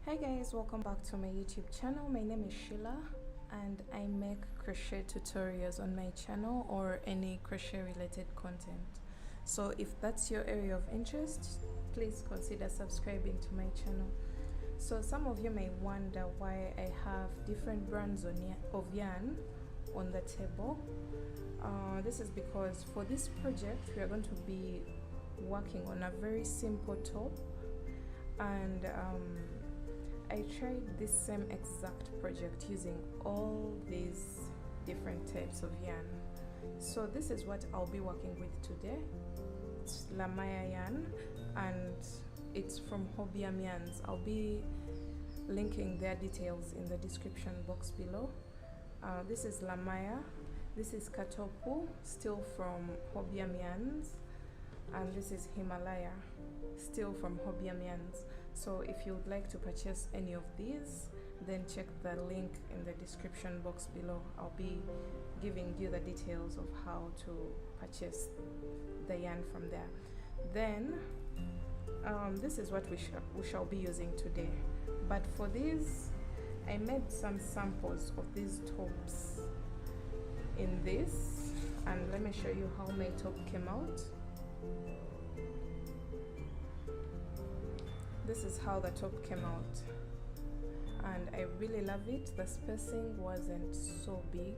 Hi guys, welcome back to my YouTube channel. My name is Sheila and I make crochet tutorials on my channel or any crochet related content. So if that's your area of interest, please consider subscribing to my channel. So some of you may wonder why I have different brands of yarn on the table. This is because for this project we are going to be working on a very simple top, and I tried this same exact project using all these different types of yarn. So this is what I'll be working with today. It's 𝗖𝗨𝗦𝗧𝗢𝗠 yarn and it's from 𝗢𝗨𝗏𝗧𝗢𝗠 yarns. I'll be linking their details in the description box below. This is 𝗖𝗨𝗧𝗢𝗠, this is Kartopu, still from 𝗢𝗨𝗏𝗧𝗢𝗠 yarns, and this is Himalaya, still from 𝗢𝗨𝗏𝗧𝗢𝗠 yarns. So if you would like to purchase any of these, then check the link in the description box below. I'll be giving you the details of how to purchase the yarn from there. Then this is what we shall be using today. But for these, I made some samples of these tops in this, and let me show you how my top came out. This is how the top came out, and I really love it. The spacing wasn't so big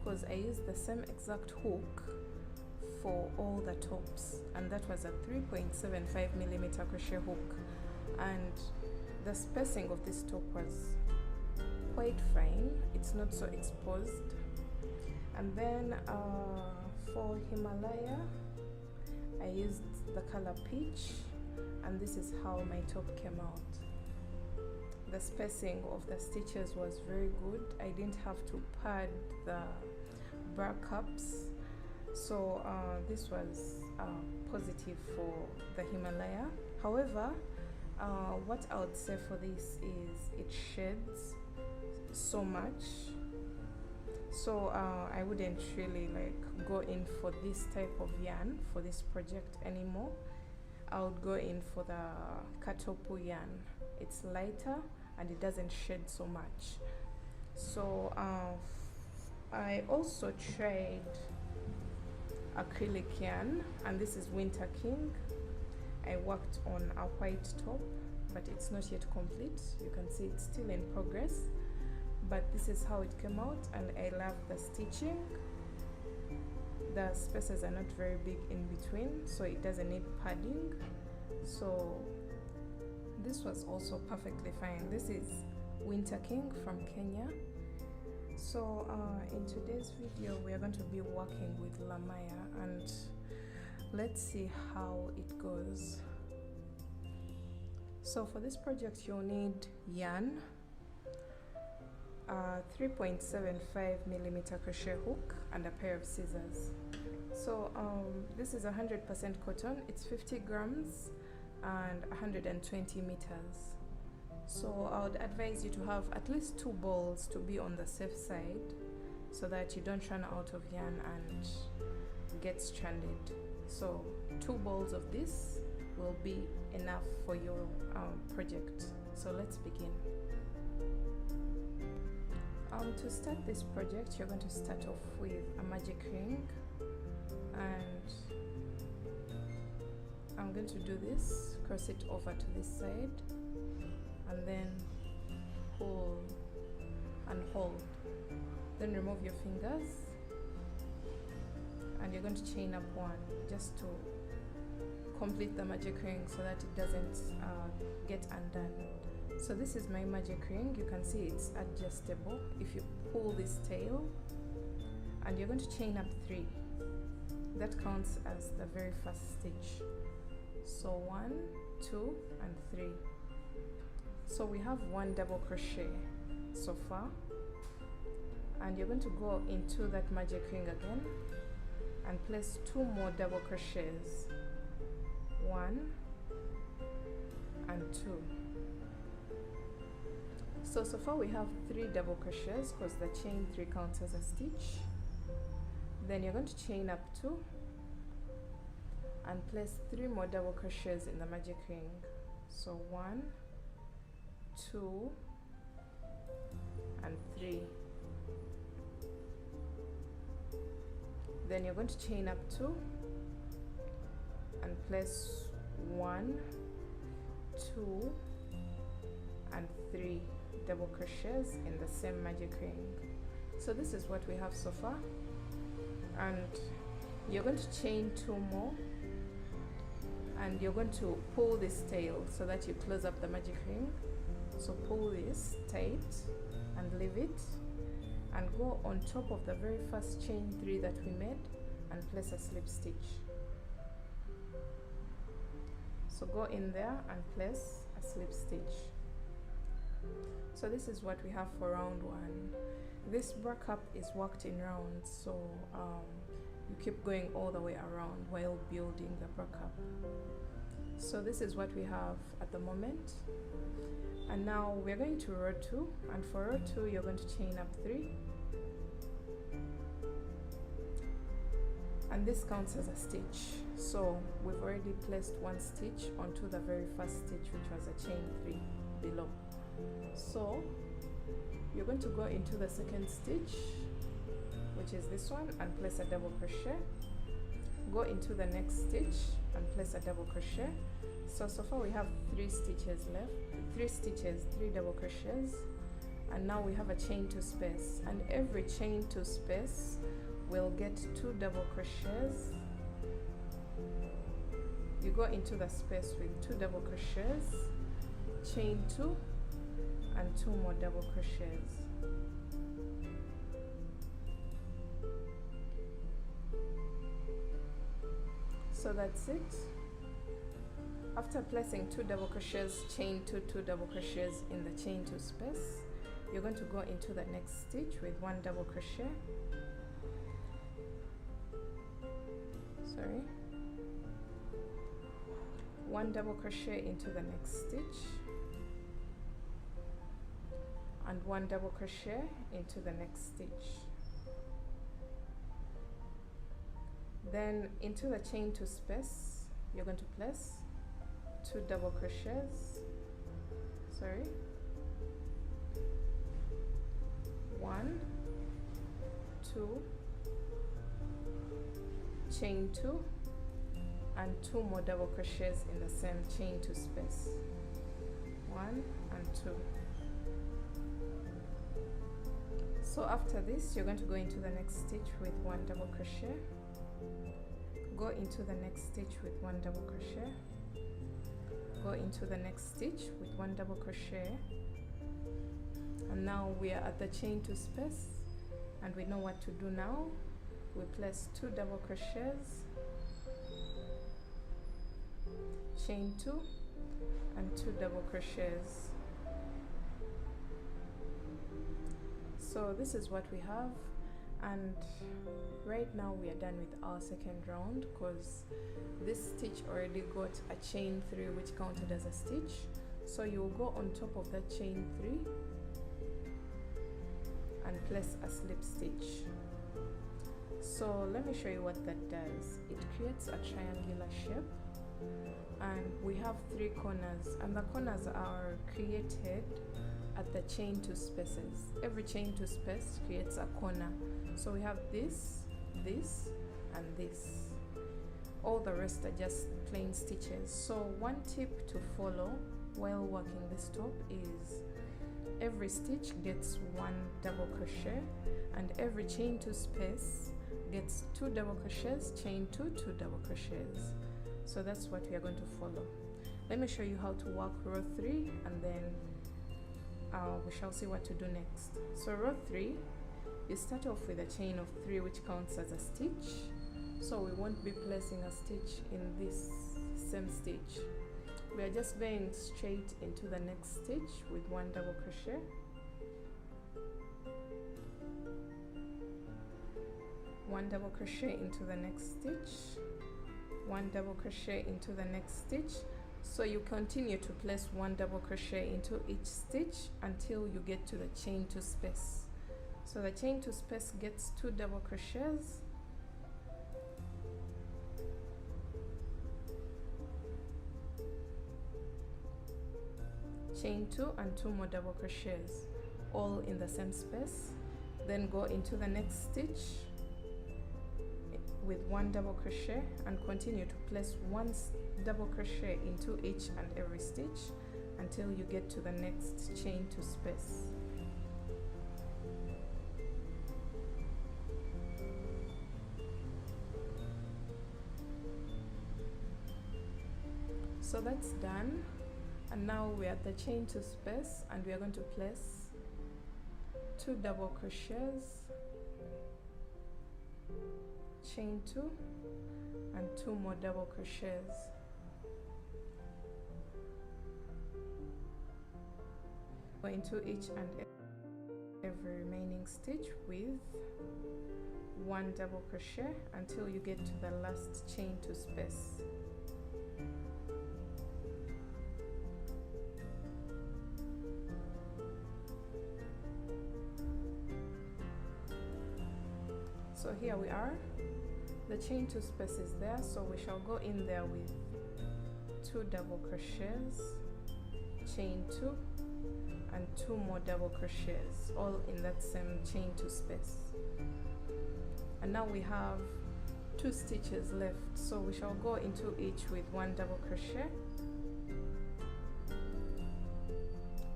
because I used the same exact hook for all the tops, and that was a 3.75mm crochet hook, and the spacing of this top was quite fine. It's not so exposed. And then for Himalaya, I used the color peach, and this is how my top came out. The spacing of the stitches was very good. I didn't have to pad the bra cups, so this was positive for the Himalaya. However, what I would say for this is it sheds so much, so I wouldn't really go in for this type of yarn for this project anymore. I would go in for the Kartopu yarn. It's lighter and it doesn't shed so much. So I also tried acrylic yarn, and this is Winter King. I worked on a white top, but it's not yet complete. You can see it's still in progress, but this is how it came out, and I love the stitching. The spaces are not very big in between, so it doesn't need padding. So this was also perfectly fine. This is Winter King from Kenya. So in today's video we are going to be working with 𝗖𝗨𝗧𝗢𝗠, and let's see how it goes. So for this project you'll need yarn, 3.75mm crochet hook, and a pair of scissors. So this is 100% cotton. It's 50 grams and 120 meters. So I would advise you to have at least 2 balls to be on the safe side, so that you don't run out of yarn and get stranded. So 2 balls of this will be enough for your project. So let's begin. To start this project, you're going to start off with a magic ring, and I'm going to do this, cross it over to this side, and then pull and hold. Then remove your fingers, and you're going to chain up 1 just to complete the magic ring so that it doesn't get undone. So this is my magic ring. You can see it's adjustable if you pull this tail, and you're going to chain up 3. That counts as the very first stitch. So 1, 2, and 3. So we have 1 double crochet so far, and you're going to go into that magic ring again and place 2 more double crochets, 1 and 2. So far we have 3 double crochets because the chain 3 counts as a stitch. Then you're going to chain up 2 and place 3 more double crochets in the magic ring. So 1, 2 and 3. Then you're going to chain up 2 and place 1, 2 and 3 double crochets in the same magic ring. So this is what we have so far, and you're going to chain 2 more, and you're going to pull this tail so that you close up the magic ring. So pull this tight and leave it, and go on top of the very first chain 3 that we made and place a slip stitch. So go in there and place a slip stitch. So this is what we have for round 1. This break-up is worked in rounds, so you keep going all the way around while building the break-up. So this is what we have at the moment. And now we're going to row 2, and for row 2 you're going to chain up 3, and this counts as a stitch. So we've already placed 1 stitch onto the very first stitch, which was a chain 3 below. So you're going to go into the second stitch, which is this one, and place a double crochet. Go into the next stitch and place a double crochet. So far we have 3 stitches left, 3 stitches, 3 double crochets, and now we have a chain 2 space, and every chain 2 space will get 2 double crochets. You go into the space with 2 double crochets, chain 2 and 2 more double crochets. So that's it. After placing 2 double crochets, chain 2, 2 double crochets in the chain 2 space, you're going to go into the next stitch with 1 double crochet. Sorry. 1 double crochet into the next stitch, and 1 double crochet into the next stitch. Then into the chain 2 space, you're going to place 2 double crochets. Sorry. 1, 2, chain 2, and 2 more double crochets in the same chain 2 space. 1 and 2. So after this, you're going to go into the next stitch with 1 double crochet. Go into the next stitch with 1 double crochet. Go into the next stitch with 1 double crochet. And now we are at the chain 2 space, and we know what to do now. We place 2 double crochets, chain 2 and 2 double crochets. So this is what we have, and right now we are done with our second round, because this stitch already got a chain 3 which counted as a stitch. So you will go on top of that chain 3 and place a slip stitch. So let me show you what that does. It creates a triangular shape, and we have 3 corners, and the corners are created at the chain 2 spaces. Every chain 2 space creates a corner. So we have this, this, and this. All the rest are just plain stitches. So one tip to follow while working this top is every stitch gets 1 double crochet, and every chain 2 space gets 2 double crochets, chain 2, 2 double crochets. So that's what we are going to follow. Let me show you how to work row 3, and then we shall see what to do next. So row 3, you start off with a chain of 3 which counts as a stitch. So we won't be placing a stitch in this same stitch. We are just going straight into the next stitch with 1 double crochet. One double crochet into the next stitch, 1 double crochet into the next stitch. So you continue to place 1 double crochet into each stitch until you get to the chain 2 space. So the chain 2 space gets 2 double crochets, chain 2 and 2 more double crochets, all in the same space. Then go into the next stitch with 1 double crochet and continue to place 1 double crochet into each and every stitch until you get to the next chain 2 space. So that's done, and now we're at the chain 2 space, and we are going to place 2 double crochets, chain 2 and 2 more double crochets. Go into each and every remaining stitch with 1 double crochet until you get to the last chain 2 space. So here we are, the chain 2 space is there, so we shall go in there with 2 double crochets, chain 2 and 2 more double crochets, all in that same chain 2 space. And now we have 2 stitches left, so we shall go into each with 1 double crochet,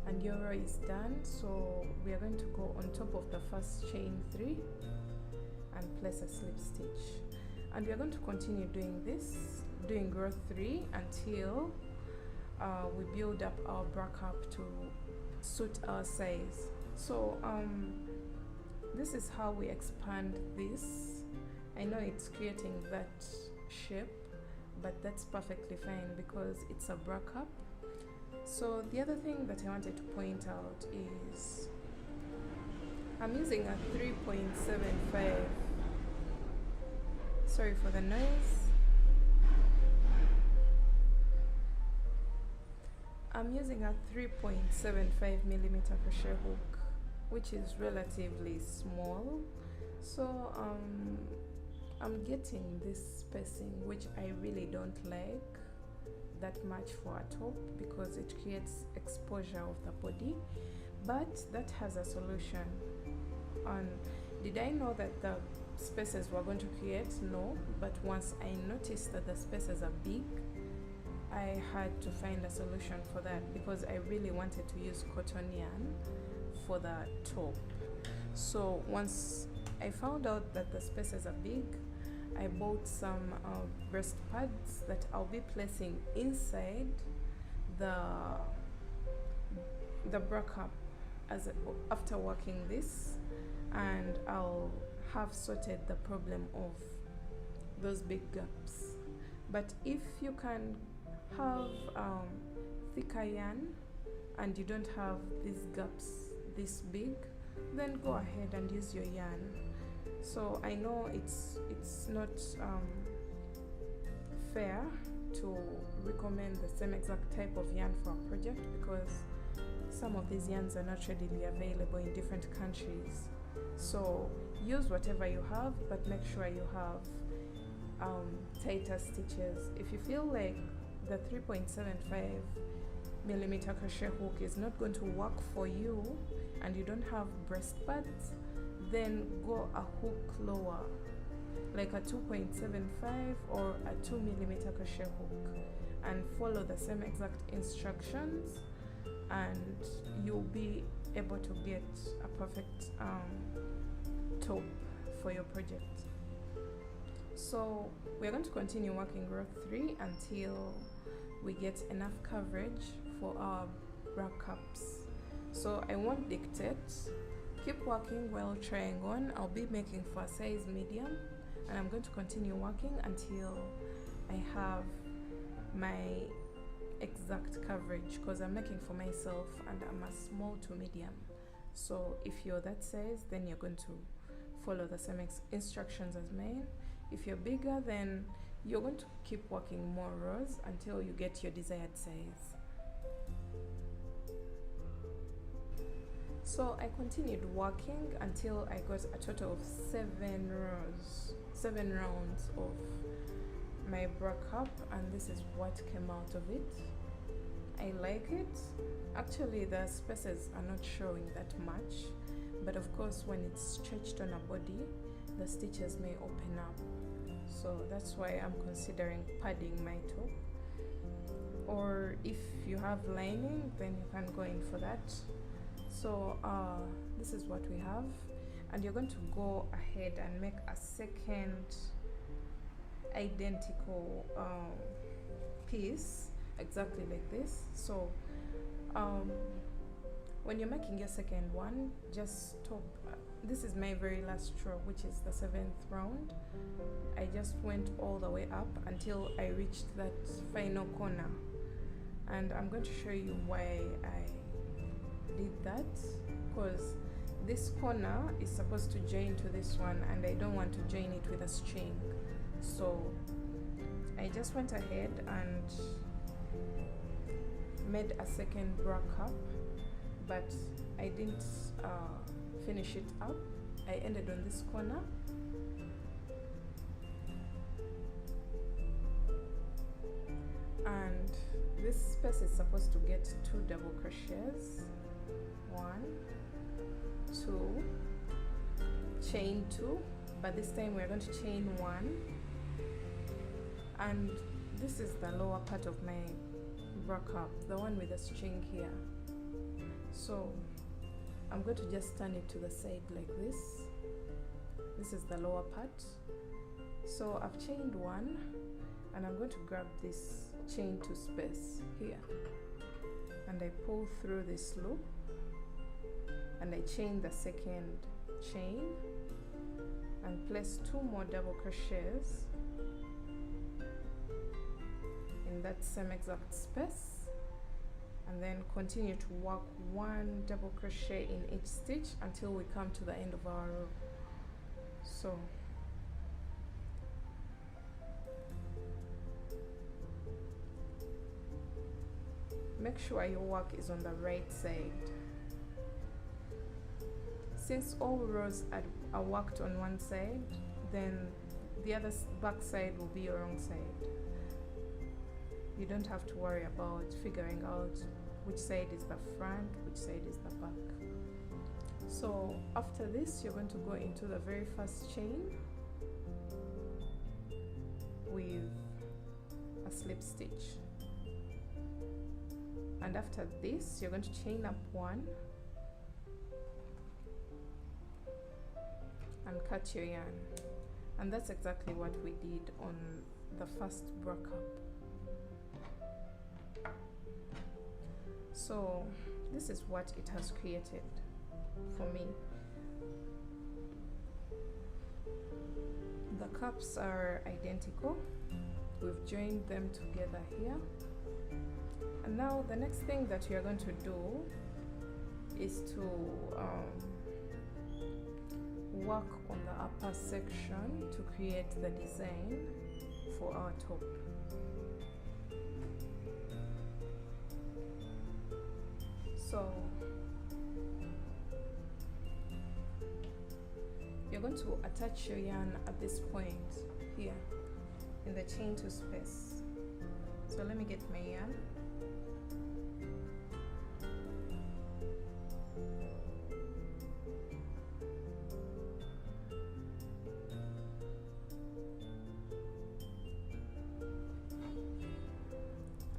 and your row is done. So we are going to go on top of the first chain 3 and place a slip stitch, and we are going to continue doing this, doing row 3 until we build up our bra cup to suit our size. So this is how we expand this. I know it's creating that shape, but that's perfectly fine because it's a bra cup. So the other thing that I wanted to point out is I'm using a 3.75. Sorry for the noise. I'm using a 3.75 millimeter crochet hook, which is relatively small. So I'm getting this spacing, which I really don't like that much for a top because it creates exposure of the body, but that has a solution. And did I know that the spaces were going to create? No, but once I noticed that the spaces are big, I had to find a solution for that because I really wanted to use cotton yarn for the top. So once I found out that the spaces are big, I bought some breast pads that I'll be placing inside the bra cup after working this, and I'll have sorted the problem of those big gaps. But if you can have thicker yarn and you don't have these gaps this big, then go ahead and use your yarn. So I know it's not fair to recommend the same exact type of yarn for a project because some of these yarns are not readily available in different countries. So use whatever you have, but make sure you have tighter stitches. If you feel like the 3.75 millimeter crochet hook is not going to work for you and you don't have breast pads, then go a hook lower, like a 2.75 or a 2 millimeter crochet hook, and follow the same exact instructions, and you'll be able to get a perfect top for your project. So we're going to continue working row 3 until we get enough coverage for our bra cups. So I won't dictate. Keep working while trying on. I'll be making for a size medium, and I'm going to continue working until I have my exact coverage because I'm making for myself and I'm a small to medium. So if you're that size, then you're going to follow the same instructions as mine. If you're bigger, then you're going to keep working more rows until you get your desired size. So I continued working until I got a total of 7 rounds of my bra cup, and this is what came out of it. I like it. Actually, the spaces are not showing that much, but of course when it's stretched on a body, the stitches may open up. So that's why I'm considering padding my top. Or if you have lining, then you can go in for that. So this is what we have, and you're going to go ahead and make a second identical piece exactly like this. So when you're making your second one, just stop. This is my very last row, which is the 7th round. I just went all the way up until I reached that final corner, and I'm going to show you why I did that, because this corner is supposed to join to this one, and I don't want to join it with a string. So I just went ahead and made a second bra cup, but I didn't finish it up. I ended on this corner, and this space is supposed to get 2 double crochets, 1, 2, chain 2, but this time we're going to chain 1, and this is the lower part of my bra cup, the one with the string here. So I'm going to just turn it to the side like this. This is the lower part. So I've chained 1, and I'm going to grab this chain 2 space here, and I pull through this loop, and I chain the second chain and place 2 more double crochets in that same exact space, and then continue to work 1 double crochet in each stitch until we come to the end of our row. So make sure your work is on the right side. Since all rows are worked on one side, then the other back side will be your wrong side. You don't have to worry about figuring out which side is the front, which side is the back. So after this, you're going to go into the very first chain with a slip stitch, and after this you're going to chain up 1 and cut your yarn, and that's exactly what we did on the first bra cup. So this is what it has created for me. The cups are identical. We've joined them together here, and now the next thing that we are going to do is to work on the upper section to create the design for our top. So you're going to attach your yarn at this point here in the chain 2 space. So let me get my yarn.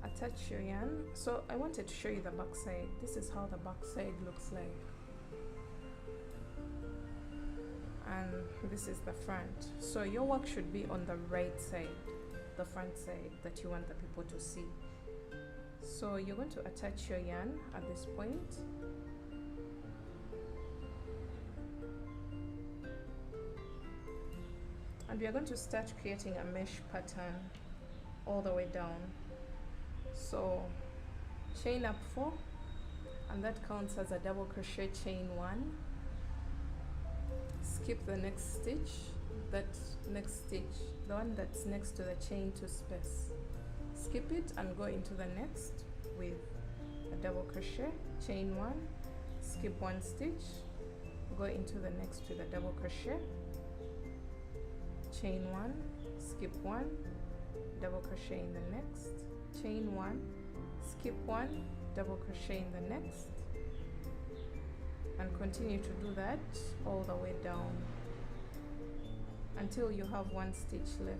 Attach your yarn. So I wanted to show you the back side. This is how the back side looks like, and this is the front. So your work should be on the right side, the front side that you want the people to see. So you're going to attach your yarn at this point, and we are going to start creating a mesh pattern all the way down. So chain up 4, and that counts as a double crochet, chain 1, skip the next stitch, that next stitch, the one that's next to the chain 2 space, skip it and go into the next with a double crochet, chain 1, skip 1 stitch, go into the next with a double crochet, chain 1, skip 1, double crochet in the next, chain 1, skip one, double crochet in the next, and continue to do that all the way down until you have one stitch left.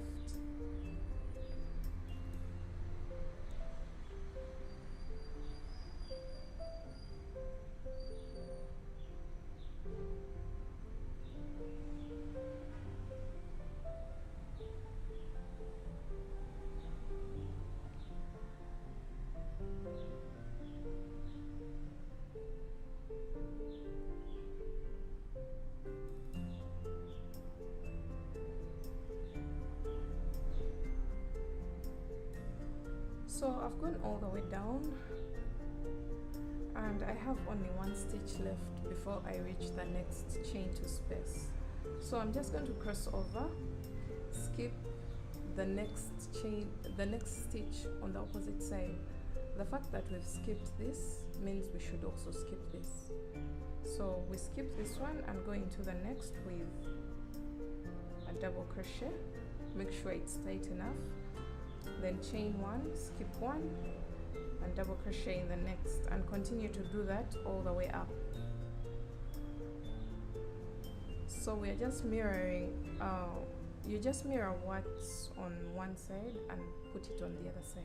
So I've gone all the way down and I have only one stitch left before I reach the next chain to space. So I'm just going to cross over, skip the next stitch on the opposite side. The fact that we've skipped this means we should also skip this. So we skip this one and go into the next with a double crochet. Make sure it's tight enough. Then chain one, skip one, and double crochet in the next, and continue to do that all the way up. So we're just mirroring, you just mirror what's on one side and put it on the other side.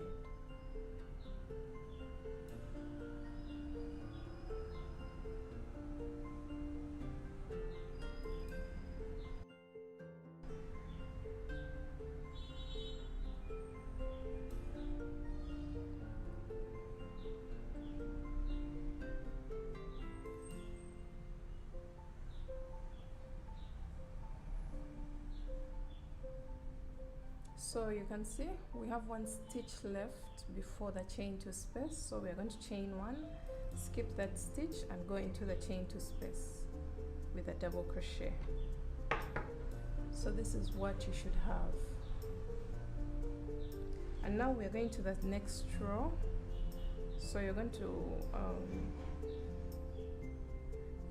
So you can see we have one stitch left before the chain to space, so we're going to chain one, skip that stitch and go into the chain to space with a double crochet. So this is what you should have. And now we're going to the next row. So you're going to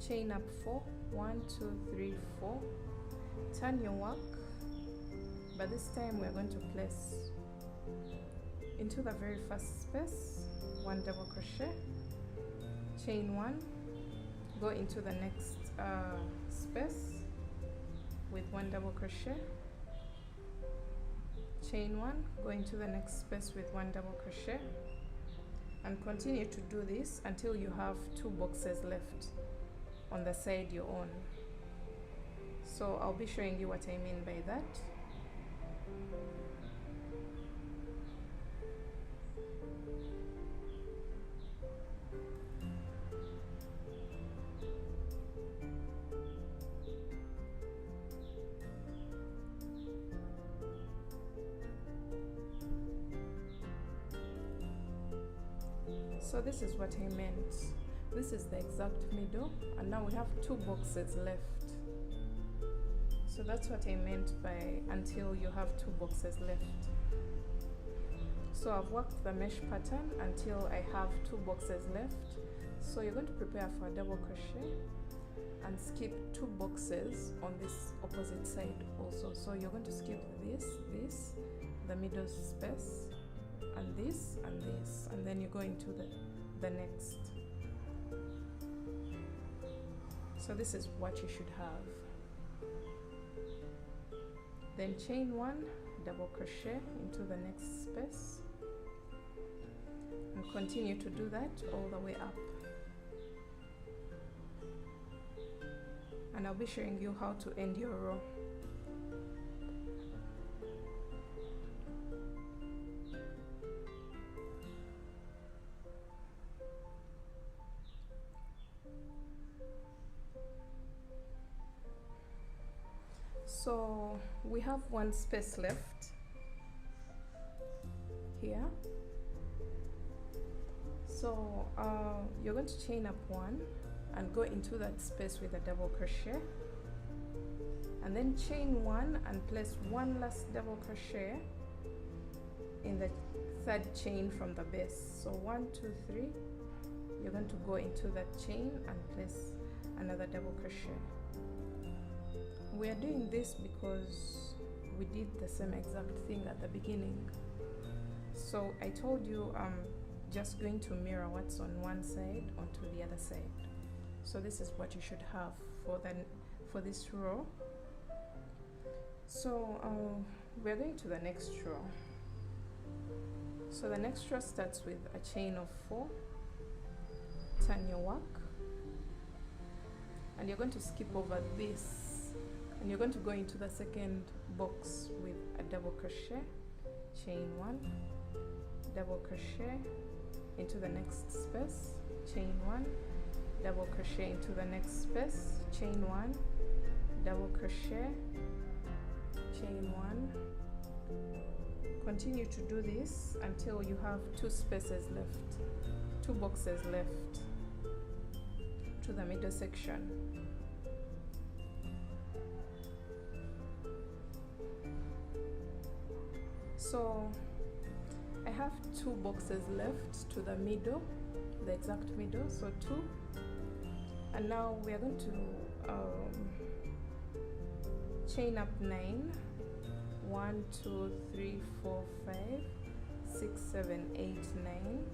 chain up 4, 1, 2, 3, 4, turn your work. But this time we're going to place into the very first space one double crochet, chain one, go into the next space with one double crochet, chain one, go into the next space with one double crochet, and continue to do this until you have 2 boxes left on the side you're on. So I'll be showing you what I mean by that. So this is what I meant. This is the exact middle, and now we have 2 boxes left. So that's what I meant by until you have 2 boxes left. So I've worked the mesh pattern until I have 2 boxes left. So you're going to prepare for a double crochet and skip 2 boxes on this opposite side also. So you're going to skip this, the middle space, and this, and then you go into the next. So this is what you should have. Then chain one, double crochet into the next space, and continue to do that all the way up. And I'll be showing you how to end your row. So we have 1 space left here. So you're going to chain up 1 and go into that space with a double crochet, and then chain 1 and place 1 last double crochet in the 3rd chain from the base. So 1, 2, 3, you're going to go into that chain and place another double crochet. We are doing this because we did the same exact thing at the beginning. So I told you just going to mirror what's on one side onto the other side. So this is what you should have for this row. So we're going to the next row. So the next row starts with a chain of 4, turn your work, and you're going to skip over this, and you're going to go into the second box with a double crochet, chain 1, double crochet into the next space, chain 1, double crochet into the next space, chain 1, double crochet, chain 1. Continue to do this until you have 2 spaces left, 2 boxes left to the middle section. So I have 2 boxes left to the middle, the exact middle, so 2. And now we are going to chain up 9. 1, 2, 3, 4, 5, 6, 7, 8, 9,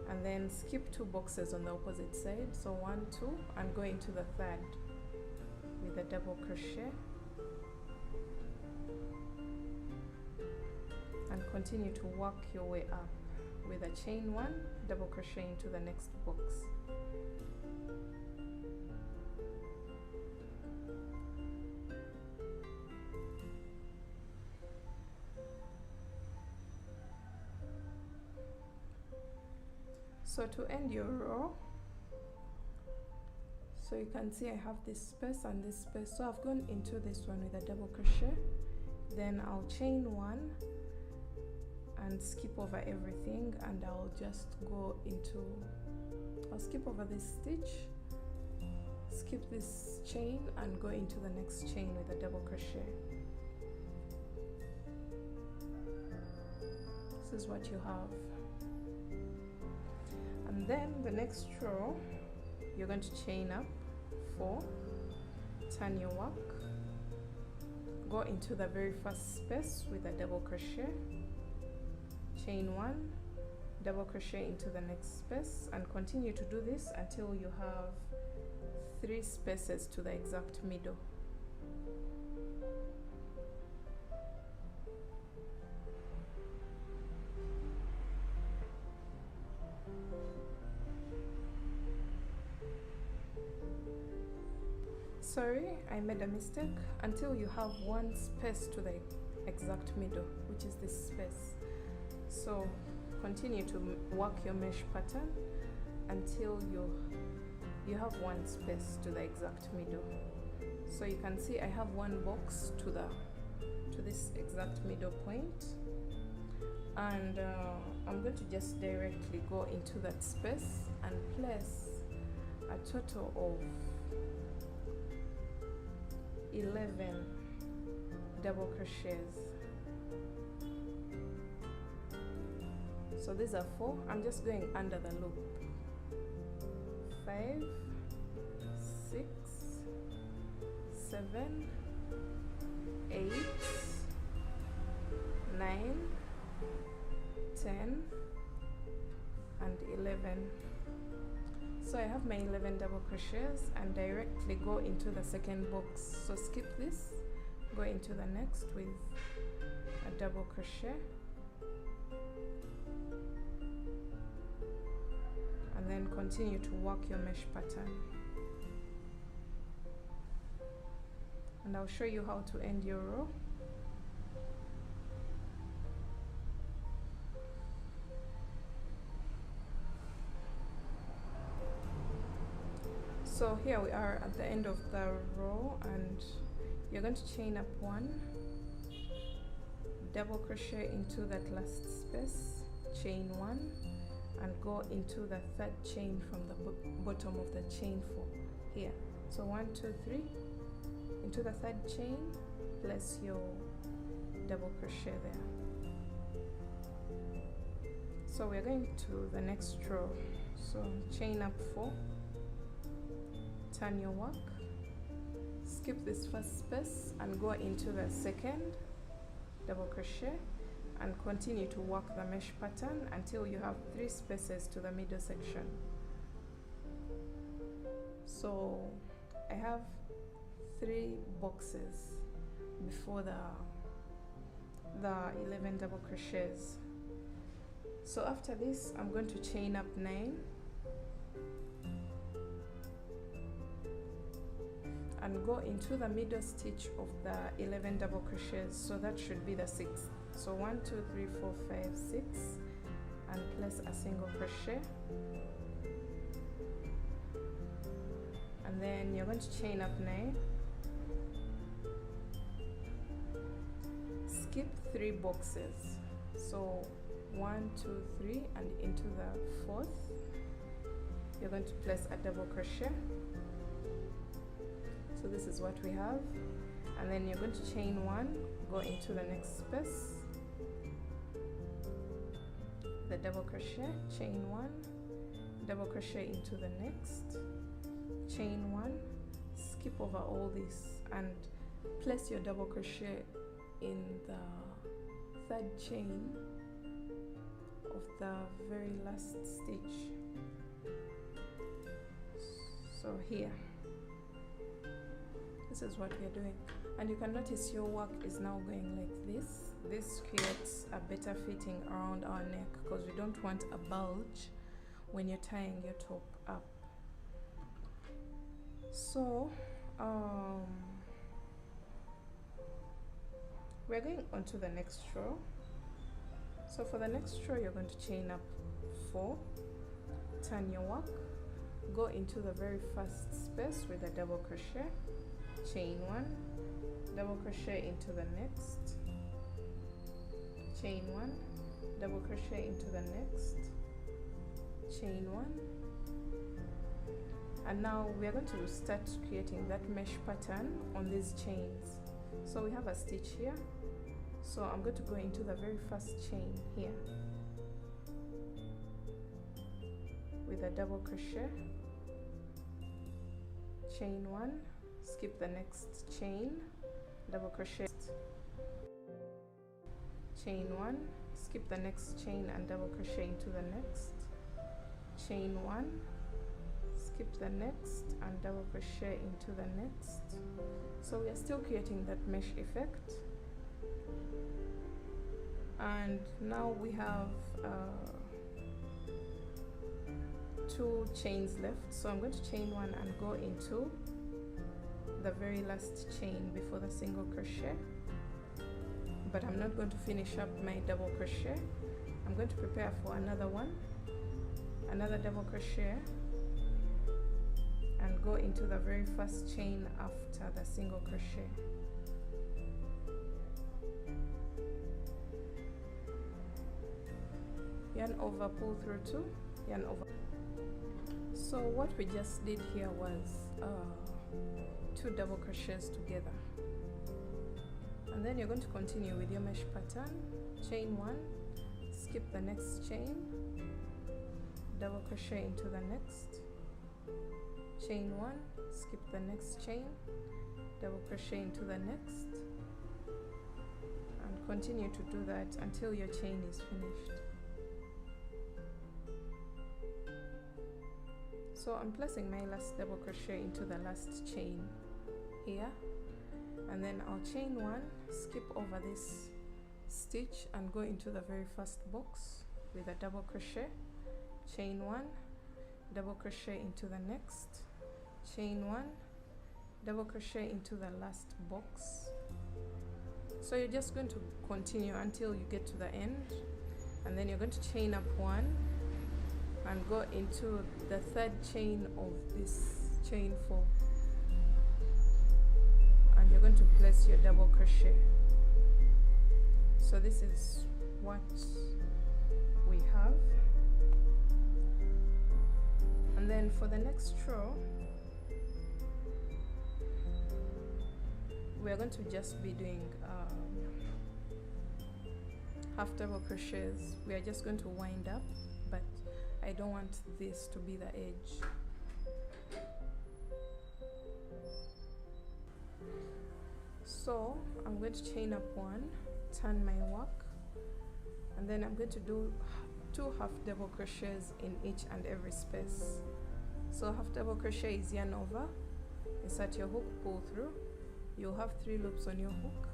and then skip 2 boxes on the opposite side, so 1, 2, and go into the third with a double crochet, and continue to work your way up with a chain 1, double crochet into the next box. So to end your row, so you can see I have this space and this space, so I've gone into this one with a double crochet, then I'll chain 1 and skip over everything, and I'll just go into, I'll skip over this stitch, skip this chain, and go into the next chain with a double crochet. This is what you have. And then the next row, you're going to chain up 4, turn your work, go into the very first space with a double crochet, chain 1, double crochet into the next space, and continue to do this until you have 3 spaces to the exact middle. Sorry, I made a mistake. Until you have 1 space to the exact middle, which is this space. So continue to work your mesh pattern until you have 1 space to the exact middle. So you can see I have 1 box to this exact middle point, and I'm going to just directly go into that space and place a total of 11 double crochets. So these are 4. I'm just going under the loop. 5, 6, 7, 8, 9, 10, and 11. So I have my 11 double crochets and directly go into the second box. So skip this, go into the next with a double crochet, and then continue to work your mesh pattern. And I'll show you how to end your row. So here we are at the end of the row, and you're going to chain up 1, double crochet into that last space, chain 1, and go into the 3rd chain from the bottom of the chain 4 here. So 1, 2, 3, into the 3rd chain, place your double crochet there. So we're going to the next row. So chain up 4, turn your work, skip this first space and go into the second double crochet, and continue to work the mesh pattern until you have 3 spaces to the middle section. So I have 3 boxes before the 11 double crochets. So after this, I'm going to chain up 9 and go into the middle stitch of the 11 double crochets. So that should be the 6th. So 1 2 3 4 5 6, and place a single crochet, and then you're going to chain up 9, skip 3 boxes, so 1 2 3, and into the 4th you're going to place a double crochet. So this is what we have, and then you're going to chain 1, go into the next space, the double crochet, chain 1, double crochet into the next, chain 1, skip over all this and place your double crochet in the 3rd chain of the very last stitch. So here, this is what we are doing, and you can notice your work is now going like this. This creates a better fitting around our neck because we don't want a bulge when you're tying your top up. So we're going on to the next row. So for the next row, you're going to chain up 4, turn your work, go into the very first space with a double crochet, chain 1, double crochet into the next, chain 1, double crochet into the next, chain 1, and now we are going to start creating that mesh pattern on these chains. So we have a stitch here, so I'm going to go into the very first chain here with a double crochet, chain 1, skip the next chain, double crochet, chain 1, skip the next chain and double crochet into the next, chain 1, skip the next and double crochet into the next. So we are still creating that mesh effect, and now we have 2 chains left. So I'm going to chain 1 and go into the very last chain before the single crochet, but I'm not going to finish up my double crochet. I'm going to prepare for another one, another double crochet, and go into the very first chain after the single crochet. Yarn over, pull through 2, yarn over. So what we just did here was 2 double crochets together, and then you're going to continue with your mesh pattern, chain 1, skip the next chain, double crochet into the next, chain 1, skip the next chain, double crochet into the next, and continue to do that until your chain is finished. So I'm placing my last double crochet into the last chain here, and then I'll chain 1, skip over this stitch and go into the very first box with a double crochet, chain 1, double crochet into the next, chain 1, double crochet into the last box. So you're just going to continue until you get to the end, and then you're going to chain up 1 and go into the 3rd chain of this chain 4, and you're going to place your double crochet. So this is what we have, and then for the next row we are going to just be doing half double crochets. We are just going to wind up, but I don't want this to be the edge. So I'm going to chain up 1, turn my work, and then I'm going to do 2 half double crochets in each and every space. So half double crochet is yarn over, insert your hook, pull through. You'll have 3 loops on your hook,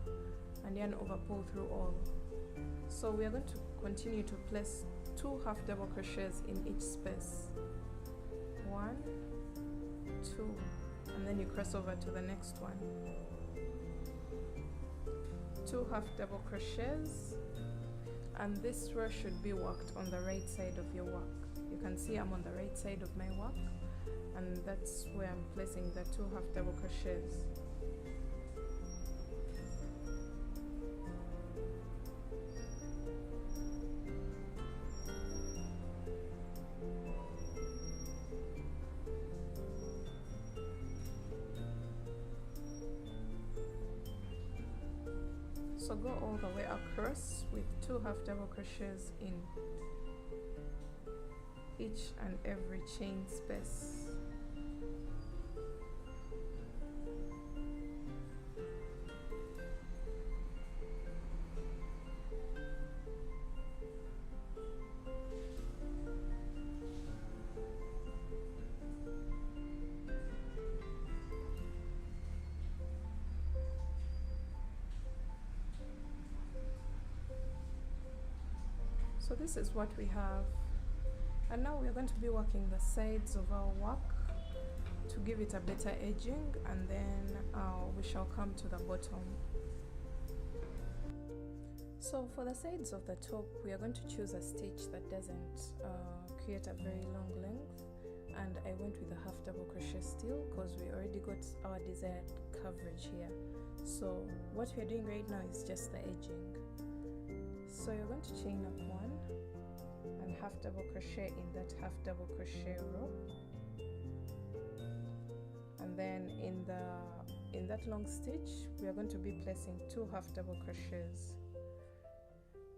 and yarn over, pull through all. So we are going to continue to place 2 half double crochets in each space. 1, 2, and then you cross over to the next one. 2 half double crochets, and this row should be worked on the right side of your work. You can see I'm on the right side of my work, and that's where I'm placing the 2 half double crochets. So go all the way across with 2 half double crochets in each and every chain space. So this is what we have, and now we are going to be working the sides of our work to give it a better edging, and then we shall come to the bottom. So for the sides of the top, we are going to choose a stitch that doesn't create a very long length, and I went with a half double crochet still because we already got our desired coverage here. So what we are doing right now is just the edging. So you're going to chain up 1 and half double crochet in that half double crochet row, and then in that long stitch we are going to be placing 2 half double crochets,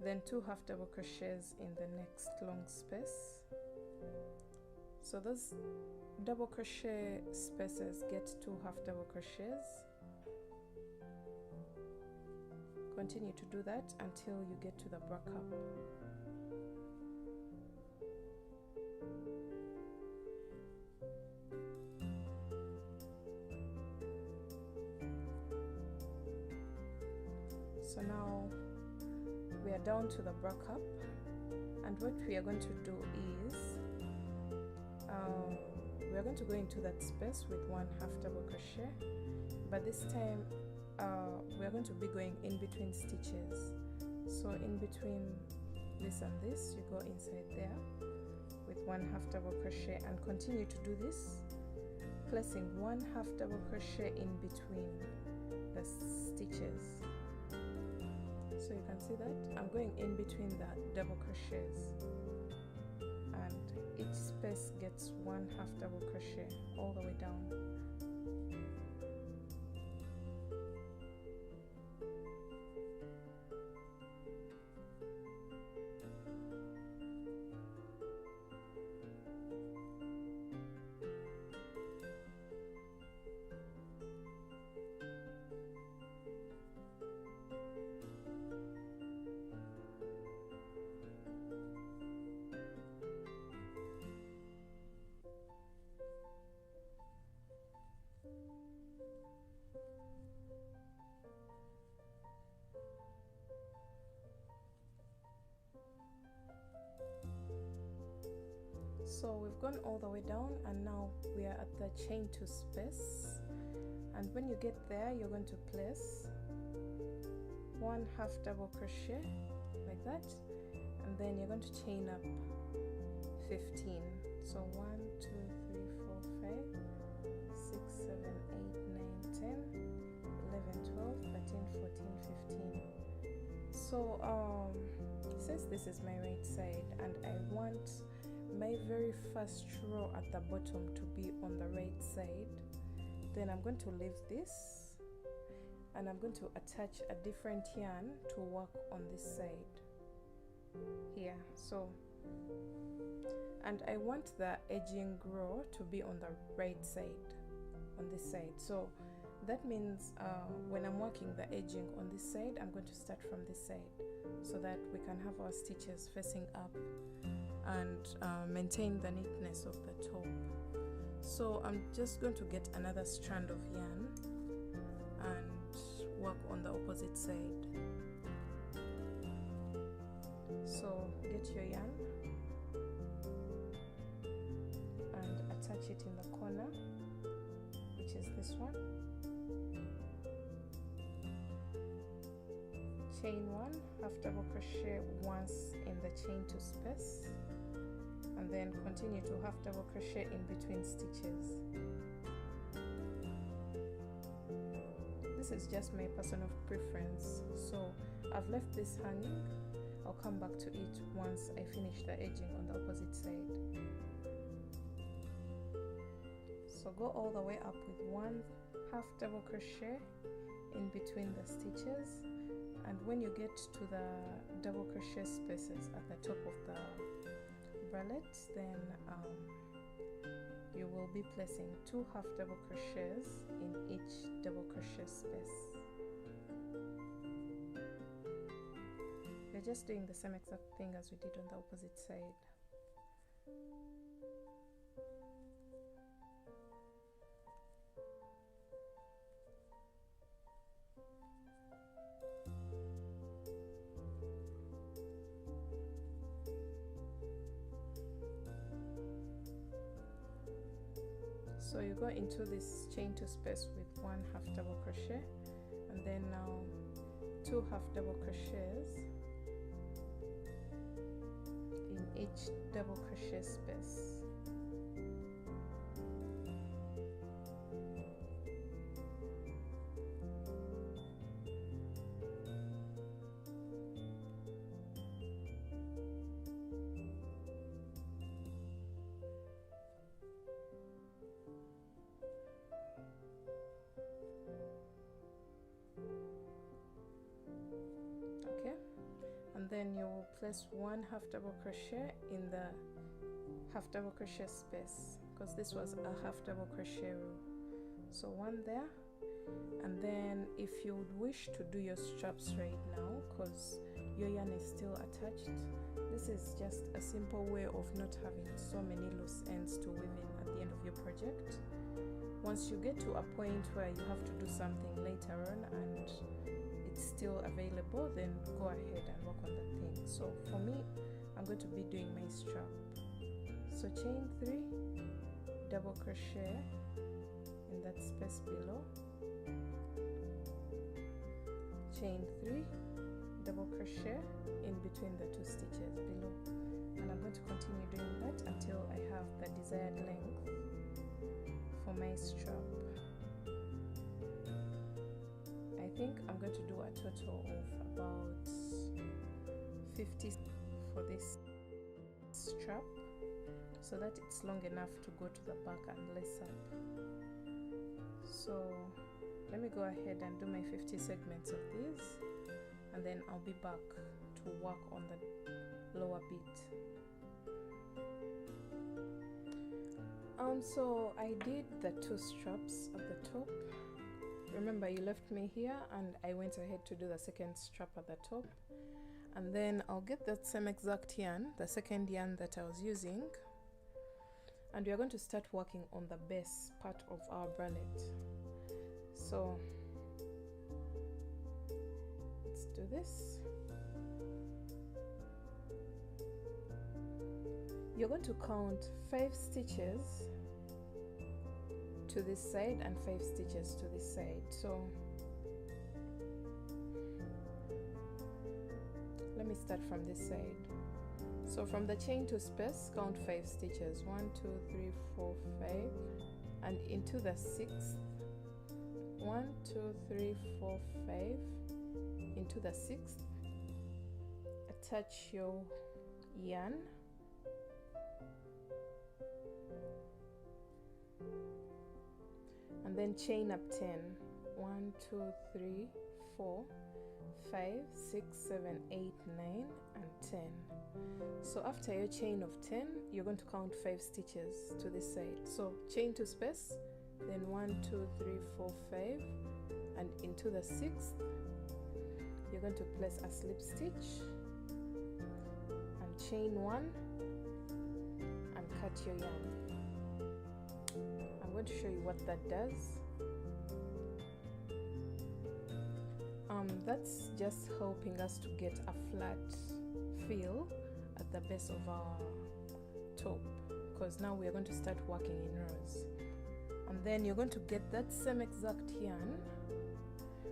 then 2 half double crochets in the next long space. So those double crochet spaces get 2 half double crochets. Continue to do that until you get to the brack up. So now we are down to the brack up, and what we are going to do is we are going to go into that space with 1 half double crochet, but this time we are going to be going in between stitches. So in between this and this, you go inside there with 1 half double crochet, and continue to do this, placing 1 half double crochet in between the stitches. So you can see that I'm going in between the double crochets, and each space gets 1 half double crochet all the way down. So we've gone all the way down, and now we are at the chain 2 space, and when you get there you're going to place 1 half double crochet like that, and then you're going to chain up 15. So 1, 2, 3, 4, 5, 6, 7, 8, 9, 10, 11, 12, 13, 14, 15. So since this is my right side and I want my very first row at the bottom to be on the right side, then I'm going to leave this and I'm going to attach a different yarn to work on this side here. So, and I want the edging row to be on the right side, on this side. So That means when I'm working the edging on this side, I'm going to start from this side so that we can have our stitches facing up and maintain the neatness of the top. So I'm just going to get another strand of yarn and work on the opposite side. So get your yarn and attach it in the corner, which is this one. Chain 1, half double crochet once in the chain 2 space, and then continue to half double crochet in between stitches. This is just my personal preference, so I've left this hanging. I'll come back to it once I finish the edging on the opposite side. So go all the way up with 1 half double crochet in between the stitches, and when you get to the double crochet spaces at the top of the bralette, then you will be placing 2 half double crochets in each double crochet space. We're just doing the same exact thing as we did on the opposite side. So you go into this chain 2 space with 1 half double crochet, and then now 2 half double crochets in each double crochet space. And then you will place 1 half double crochet in the half double crochet space, because this was a half double crochet row. So 1 there, and then if you would wish to do your straps right now, because your yarn is still attached, this is just a simple way of not having so many loose ends to weave in at the end of your project. Once you get to a point where you have to do something later on and it's still available, then go ahead and work on that thing. So for me, I'm going to be doing my strap. So chain 3, double crochet in that space below, chain 3, double crochet in between the 2 stitches below, and I'm going to continue doing that until I have the desired length for my strap. I think I'm going to do a total of about 50 for this strap, so that it's long enough to go to the back and lace up. So let me go ahead and do my 50 segments of these, and then I'll be back to work on the lower bit. So I did the 2 straps at the top. Remember, you left me here and I went ahead to do the second strap at the top, and then I'll get that same exact yarn, the second yarn that I was using, and we are going to start working on the base part of our bralette. So let's do this. You're going to count 5 stitches to this side and 5 stitches to this side. So let me start from this side. So from the chain 2 space, count 5 stitches, 1 2 3 4 5, and into the 6th, 1 2 3 4 5, into the 6th, attach your yarn, and then chain up 10, 1 2 3 4 5 6 7 8 9 and 10. So after your chain of 10, you're going to count 5 stitches to this side. So chain 2 space, then 1 2 3 4 5, and into the 6th you're going to place a slip stitch and chain 1 and cut your yarn. I'm going to show you what that does. That's just helping us to get a flat feel at the base of our top, because now we are going to start working in rows. And then you're going to get that same exact yarn.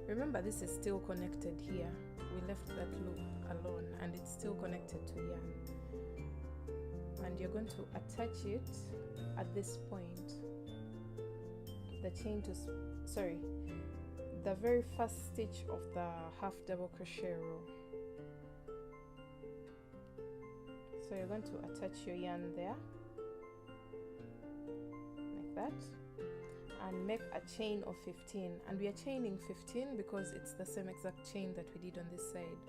Remember, this is still connected here. We left that loop alone and it's still connected to yarn. And you're going to attach it at this point. The very first stitch of the half double crochet row. So you're going to attach your yarn there, like that, and make a chain of 15. And we are chaining 15 because it's the same exact chain that we did on this side.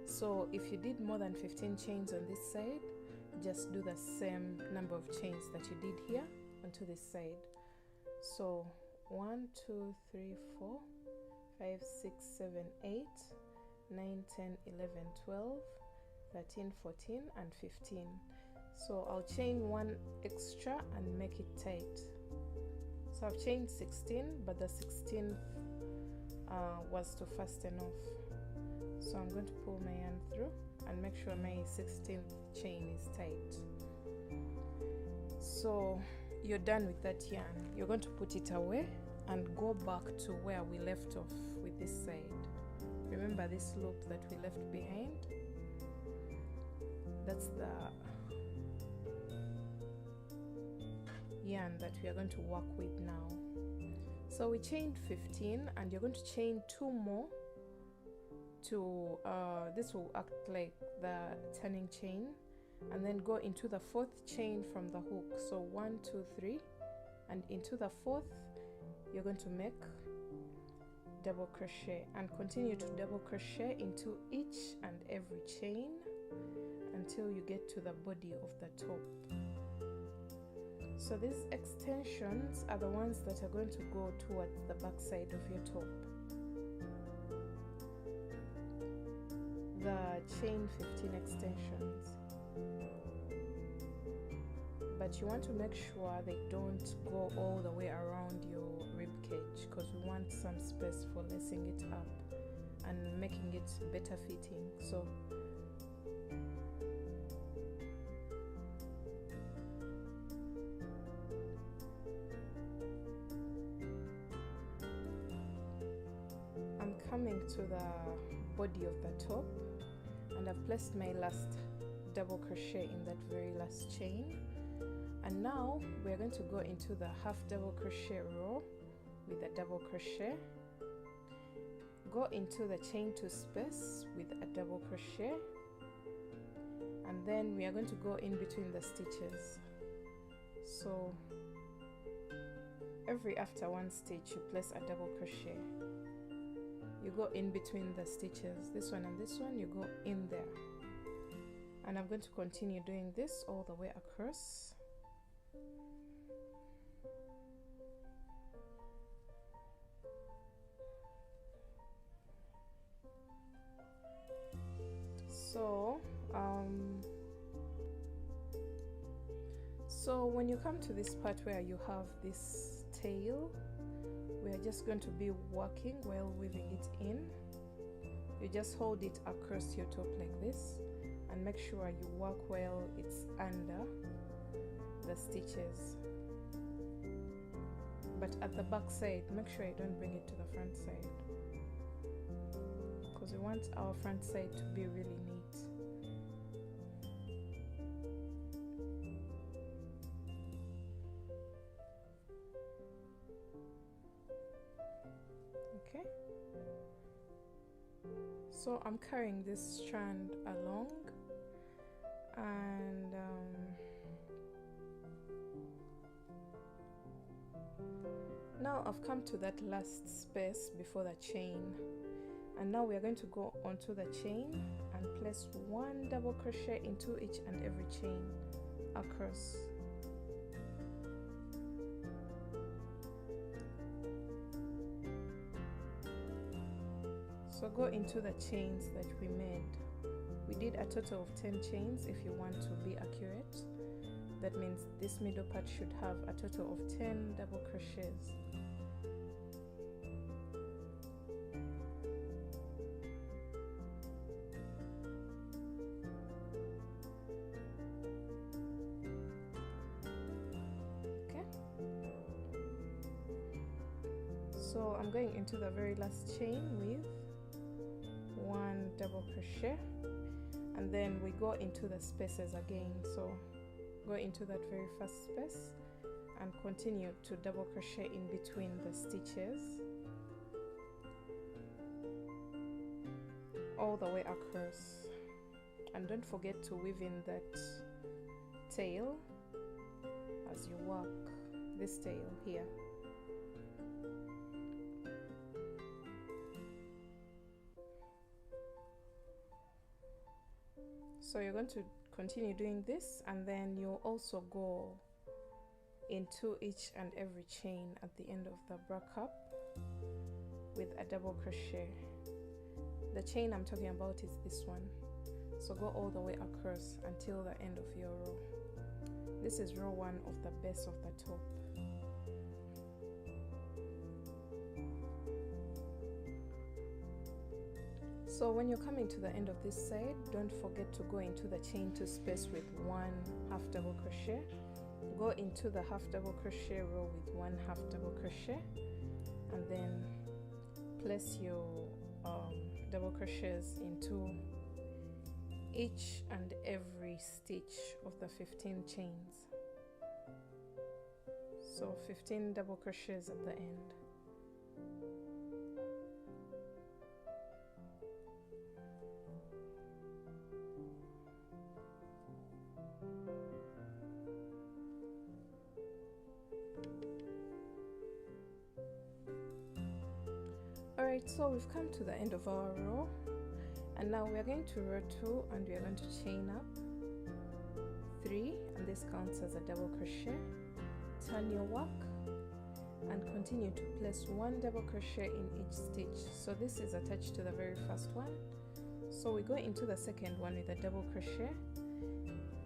So if you did more than 15 chains on this side, just do the same number of chains that you did here onto this side. So 1 2 3 4 5 6 7 8 9 10 11 12 13 14 and 15. So I'll chain 1 extra and make it tight. So I've chained 16, but the 16th was to fasten off. So I'm going to pull my yarn through and make sure my 16th chain is tight. So you're done with that yarn. You're going to put it away and go back to where we left off with this side. Remember this loop that we left behind? That's the yarn that we are going to work with now. So we chained 15 and you're going to chain 2 more to this will act like the turning chain, and then go into the 4th chain from the hook. So 1 2 3, and into the 4th you're going to make double crochet and continue to double crochet into each and every chain until you get to the body of the top. So these extensions are the ones that are going to go towards the back side of your top. The chain 15 extensions. But you want to make sure they don't go all the way around your rib cage, because we want some space for lacing it up and making it better fitting. So I'm coming to the body of the top, and I've placed my last double crochet in that very last chain. And now we're going to go into the half double crochet row with a double crochet, go into the chain 2 space with a double crochet, and then we are going to go in between the stitches. So after 1 stitch you place a double crochet, you go in between the stitches, this one and this one, you go in there. And I'm going to continue doing this all the way across. So when you come to this part where you have this tail, we are just going to be working while weaving it in. You just hold it across your top like this and make sure you work while it's under the stitches. But at the back side, make sure you don't bring it to the front side, because we want our front side to be really neat. Okay, so I'm carrying this strand along, and now I've come to that last space before the chain, and now we are going to go onto the chain and place 1 double crochet into each and every chain across. So go into the chains that we made. We did a total of 10 chains if you want to be accurate. That means this middle part should have a total of 10 double crochets. Okay. So I'm going into the very last chain with 1 double crochet, and then we go into the spaces again. So go into that very first space and continue to double crochet in between the stitches all the way across, and don't forget to weave in that tail as you work, this tail here. So you're going to continue doing this, and then you'll also go into each and every chain at the end of the bra cup with a double crochet. The chain I'm talking about is this one. So go all the way across until the end of your row. This is row 1 of the base of the top. So when you're coming to the end of this side, don't forget to go into the chain 2 space with 1 half double crochet. Go into the half double crochet row with 1 half double crochet, and then place your double crochets into each and every stitch of the 15 chains. So 15 double crochets at the end. Alright, so we've come to the end of our row, and now we are going to row 2, and we are going to chain up 3, and this counts as a double crochet. Turn your work and continue to place 1 double crochet in each stitch. So this is attached to the very first one, so we go into the second one with a double crochet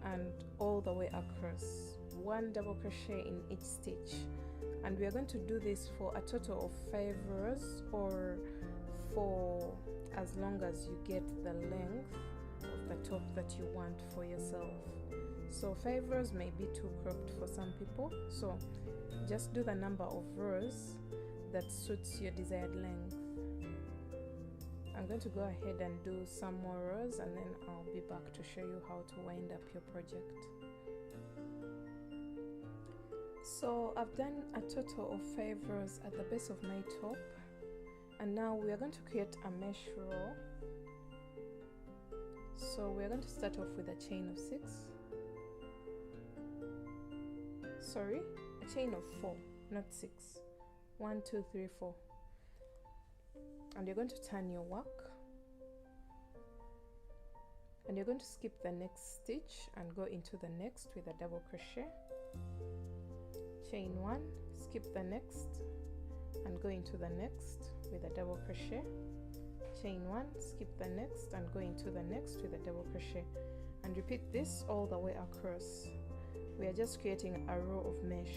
and all the way across, 1 double crochet in each stitch. And we are going to do this for a total of 5 rows, or for as long as you get the length of the top that you want for yourself. So 5 rows may be too cropped for some people, so just do the number of rows that suits your desired length. I'm going to go ahead and do some more rows, and then I'll be back to show you how to wind up your project. So I've done a total of 5 rows at the base of my top, and now we are going to create a mesh row. So we're going to start off with a chain of 6. Sorry, a chain of 4, not 6. 1, 2, 3, 4. And you're going to turn your work, and you're going to skip the next stitch and go into the next with a double crochet. Chain 1, skip the next and go into the next with a double crochet. Chain 1, skip the next and go into the next with a double crochet, and repeat this all the way across. We are just creating a row of mesh.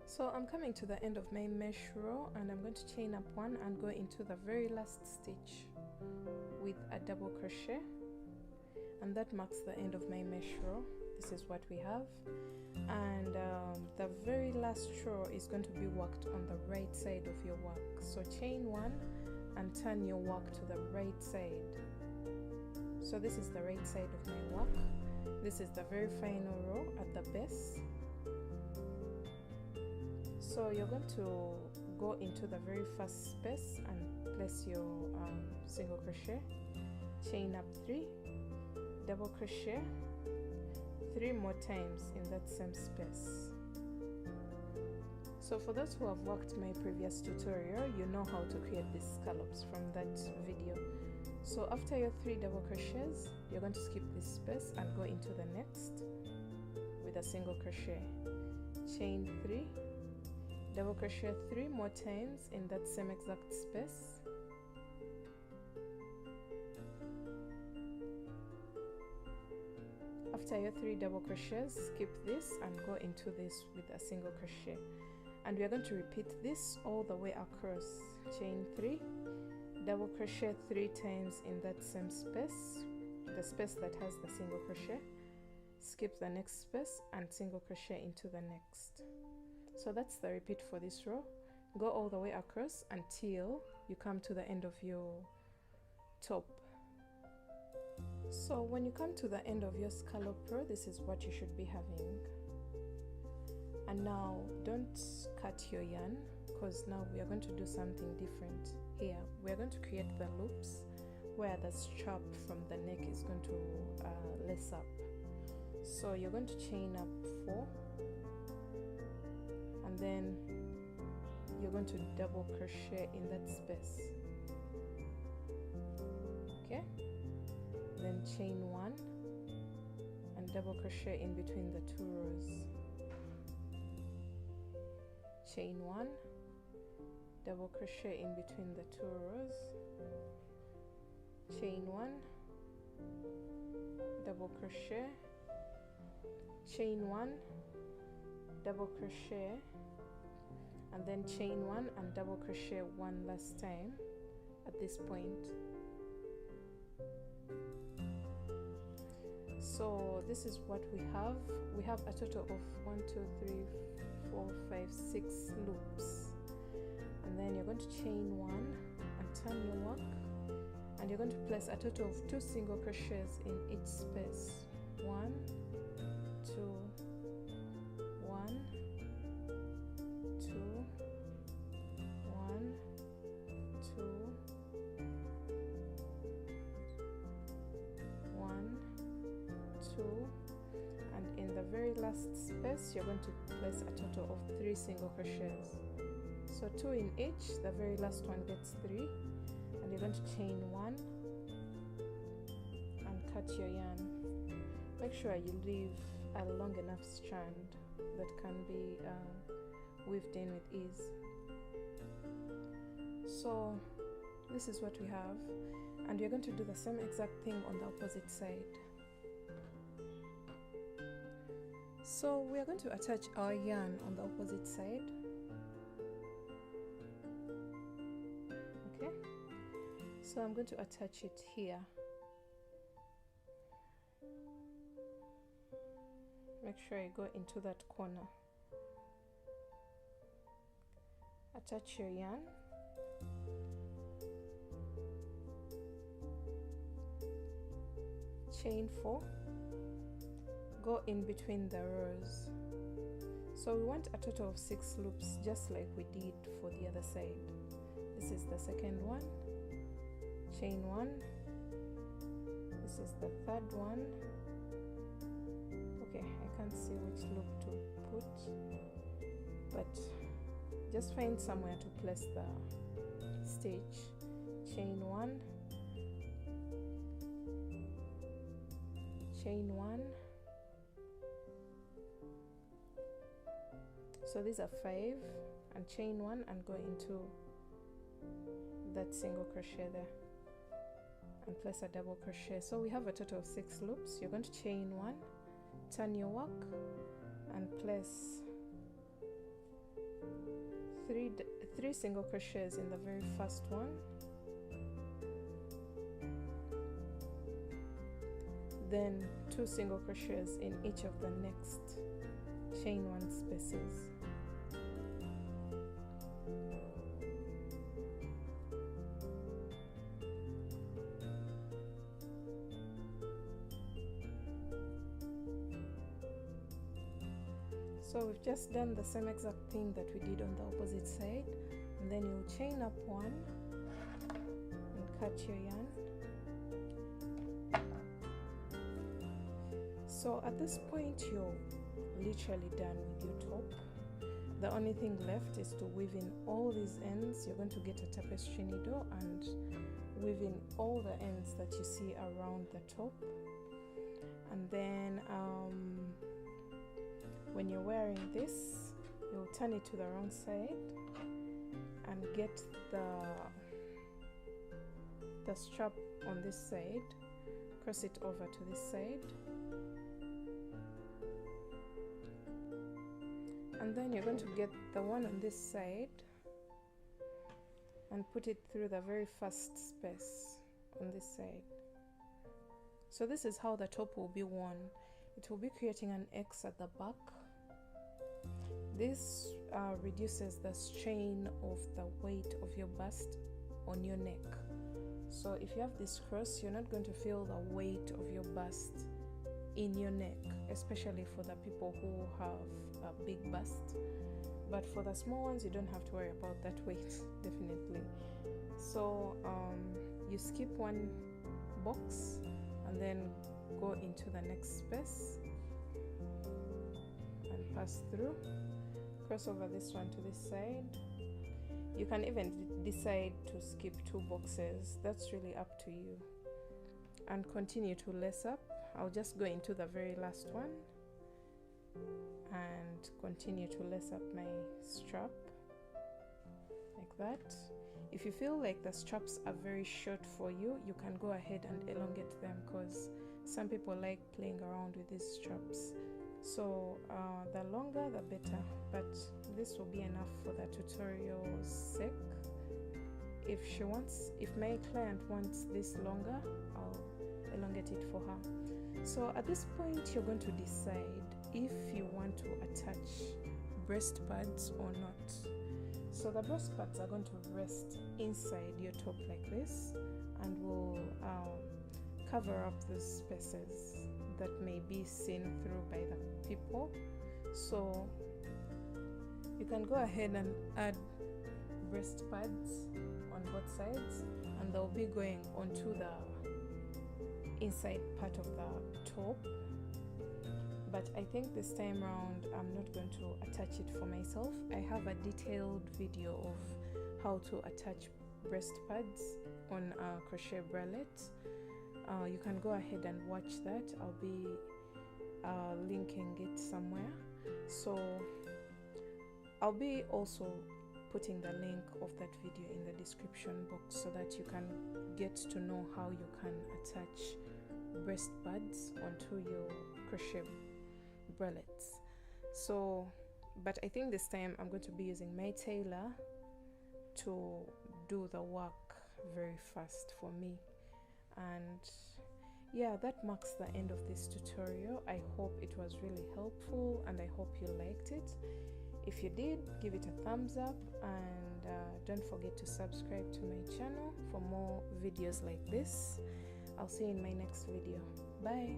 So I'm coming to the end of my mesh row, and I'm going to chain up 1 and go into the very last stitch with a double crochet, and that marks the end of my mesh row. This is what we have, and the very last row is going to be worked on the right side of your work. So chain 1 and turn your work to the right side. So this is the right side of my work. This is the very final row at the base. So you're going to go into the very first space and place your single crochet, chain up 3, double crochet 3 more times in that same space. So for those who have watched my previous tutorial, you know how to create these scallops from that video. So after your 3 double crochets, you're going to skip this space and go into the next with a single crochet, chain 3, double crochet 3 more times in that same exact space. After your 3 double crochets, skip this and go into this with a single crochet, and we are going to repeat this all the way across. Chain 3, double crochet 3 times in that same space, the space that has the single crochet, skip the next space and single crochet into the next. So that's the repeat for this row. Go all the way across until you come to the end of your top. So when you come to the end of your scallop row, this is what you should be having. And now don't cut your yarn, because now we are going to do something different here. We are going to create the loops where the strap from the neck is going to lace up. So you're going to chain up 4, and then you're going to double crochet in that space. Okay, then chain 1 and double crochet in between the 2 rows. Chain 1, double crochet in between the 2 rows, chain 1, double crochet, chain 1, double crochet, and then chain 1 and double crochet 1 last time at this point. So this is what we have. We have a total of 1, 2, 3, 4, 5, 6 loops, and then you're going to chain 1 and turn your work, and you're going to place a total of 2 single crochets in each space. 1, 2, 1, 2, 1, 2, 1, 2, and in the very last space you're going to place a total of 3 single crochets. So 2 in each, the very last one gets 3, and you're going to chain 1 and cut your yarn. Make sure you leave a long enough strand that can be weaved in with ease. So this is what we have, and you're going to do the same exact thing on the opposite side. So we are going to attach our yarn on the opposite side. Okay, so I'm going to attach it here. Make sure you go into that corner. Attach your yarn. Chain 4. Go in between the rows. So we want a total of 6 loops, just like we did for the other side. This is the second one. Chain 1. This is the third one. Okay, I can't see which loop to put, but just find somewhere to place the stitch. Chain 1, chain 1. So these are 5, and chain 1 and go into that single crochet there and place a double crochet. So we have a total of 6 loops. You're going to chain 1, turn your work, and place 3 single crochets in the very first one, then 2 single crochets in each of the next chain 1 spaces. So we've just done the same exact thing that we did on the opposite side, and then you'll chain up 1 cut your yarn. So at this point you're literally done with your top. The only thing left is to weave in all these ends. You're going to get a tapestry needle and weave in all the ends that you see around the top. And then when you're wearing this, you'll turn it to the wrong side and get the strap on this side, cross it over to this side, and then you're going to get the one on this side and put it through the very first space on this side. So this is how the top will be worn. It will be creating an X at the back. This reduces the strain of the weight of your bust on your neck. So if you have this cross, you're not going to feel the weight of your bust in your neck, especially for the people who have a big bust. But for the small ones, you don't have to worry about that weight, definitely. So you skip one box and then go into the next space and pass through, cross over this one to this side. You can even decide to skip 2 boxes, that's really up to you, and continue to lace up. I'll just go into the very last one and continue to lace up my strap like that. If you feel like the straps are very short for you, you can go ahead and elongate them, because some people like playing around with these straps. So the longer the better, but this will be enough for the tutorial's sake. If my client wants this longer, I'll elongate it for her. So at this point, you're going to decide if you want to attach breast pads or not. So the breast pads are going to rest inside your top like this, and will cover up the spaces that may be seen through by the people. So you can go ahead and add breast pads on both sides, and they'll be going onto the inside part of the top. But I think this time around I'm not going to attach it for myself. I have a detailed video of how to attach breast pads on a crochet bralette. You can go ahead and watch that. I'll be linking it somewhere. So I'll be also putting the link of that video in the description box, so that you can get to know how you can attach breast pads onto your crochet bralettes. So but I think this time I'm going to be using my tailor to do the work very fast for me. And yeah, that marks the end of this tutorial. I hope it was really helpful, and I hope you liked it. If you did, give it a thumbs up, and don't forget to subscribe to my channel for more videos like this. I'll see you in my next video. Bye.